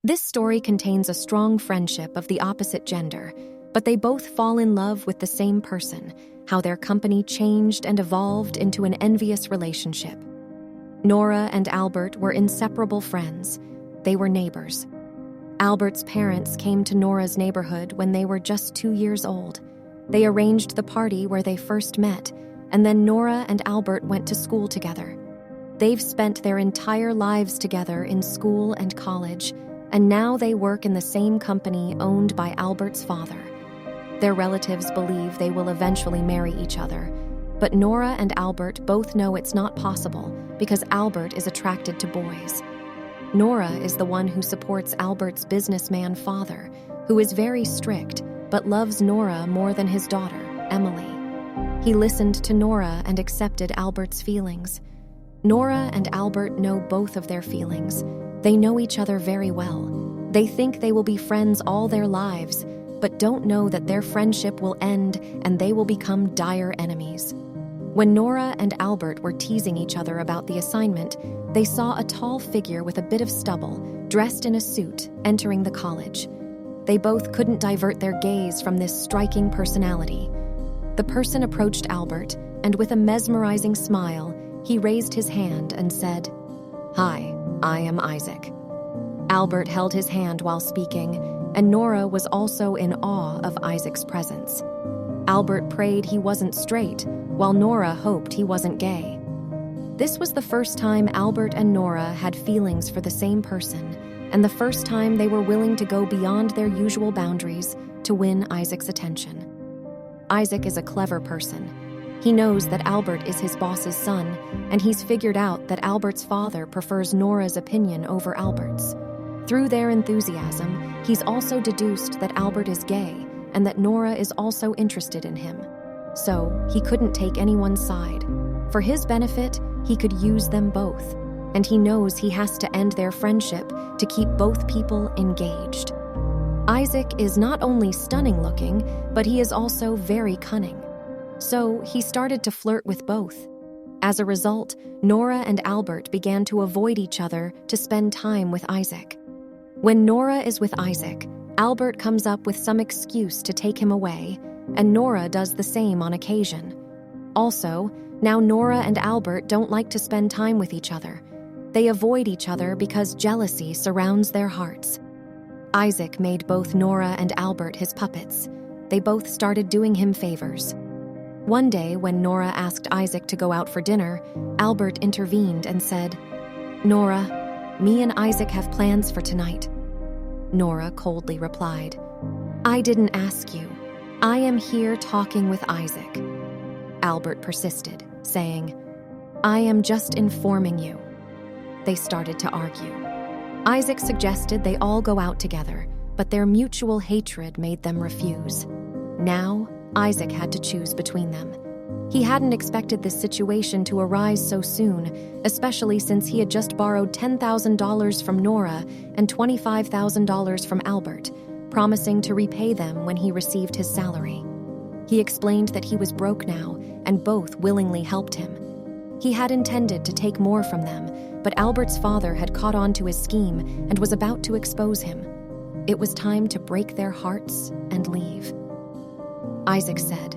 This story contains a strong friendship of the opposite gender, but they both fall in love with the same person, how their company changed and evolved into an envious relationship. Nora and Albert were inseparable friends. They were neighbors. Albert's parents came to Nora's neighborhood when they were just 2 years old. They arranged the party where they first met, and then Nora and Albert went to school together. They've spent their entire lives together in school and college, and now they work in the same company owned by Albert's father. Their relatives believe they will eventually marry each other, but Nora and Albert both know it's not possible because Albert is attracted to boys. Nora is the one who supports Albert's businessman father, who is very strict but loves Nora more than his daughter, Emily. He listened to Nora and accepted Albert's feelings. Nora and Albert know both of their feelings. They know each other very well. They think they will be friends all their lives, but don't know that their friendship will end and they will become dire enemies. When Nora and Albert were teasing each other about the assignment, they saw a tall figure with a bit of stubble, dressed in a suit, entering the college. They both couldn't divert their gaze from this striking personality. The person approached Albert, and with a mesmerizing smile, he raised his hand and said, "Hi, I am Isaac." Albert held his hand while speaking, and Nora was also in awe of Isaac's presence. Albert prayed he wasn't straight, while Nora hoped he wasn't gay. This was the first time Albert and Nora had feelings for the same person, and the first time they were willing to go beyond their usual boundaries to win Isaac's attention. Isaac is a clever person. He knows that Albert is his boss's son, and he's figured out that Albert's father prefers Nora's opinion over Albert's. Through their enthusiasm, he's also deduced that Albert is gay and that Nora is also interested in him. So, he couldn't take anyone's side. For his benefit, he could use them both, and he knows he has to end their friendship to keep both people engaged. Isaac is not only stunning looking, but he is also very cunning. So, he started to flirt with both. As a result, Nora and Albert began to avoid each other to spend time with Isaac. When Nora is with Isaac, Albert comes up with some excuse to take him away, and Nora does the same on occasion. Also, now Nora and Albert don't like to spend time with each other. They avoid each other because jealousy surrounds their hearts. Isaac made both Nora and Albert his puppets. They both started doing him favors. One day, when Nora asked Isaac to go out for dinner, Albert intervened and said, "Nora, me and Isaac have plans for tonight." Nora coldly replied, "I didn't ask you. I am here talking with Isaac." Albert persisted, saying, "I am just informing you." They started to argue. Isaac suggested they all go out together, but their mutual hatred made them refuse. Now, Isaac had to choose between them. He hadn't expected this situation to arise so soon, especially since he had just borrowed $10,000 from Nora and $25,000 from Albert, promising to repay them when he received his salary. He explained that he was broke now, and both willingly helped him. He had intended to take more from them, but Albert's father had caught on to his scheme and was about to expose him. It was time to break their hearts and leave. Isaac said,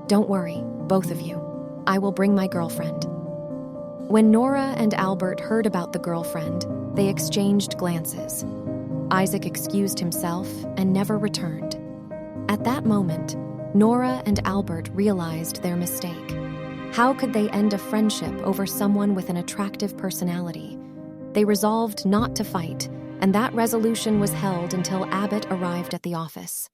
"Don't worry, both of you. I will bring my girlfriend." When Nora and Albert heard about the girlfriend, they exchanged glances. Isaac excused himself and never returned. At that moment, Nora and Albert realized their mistake. How could they end a friendship over someone with an attractive personality? They resolved not to fight, and that resolution was held until Abbott arrived at the office.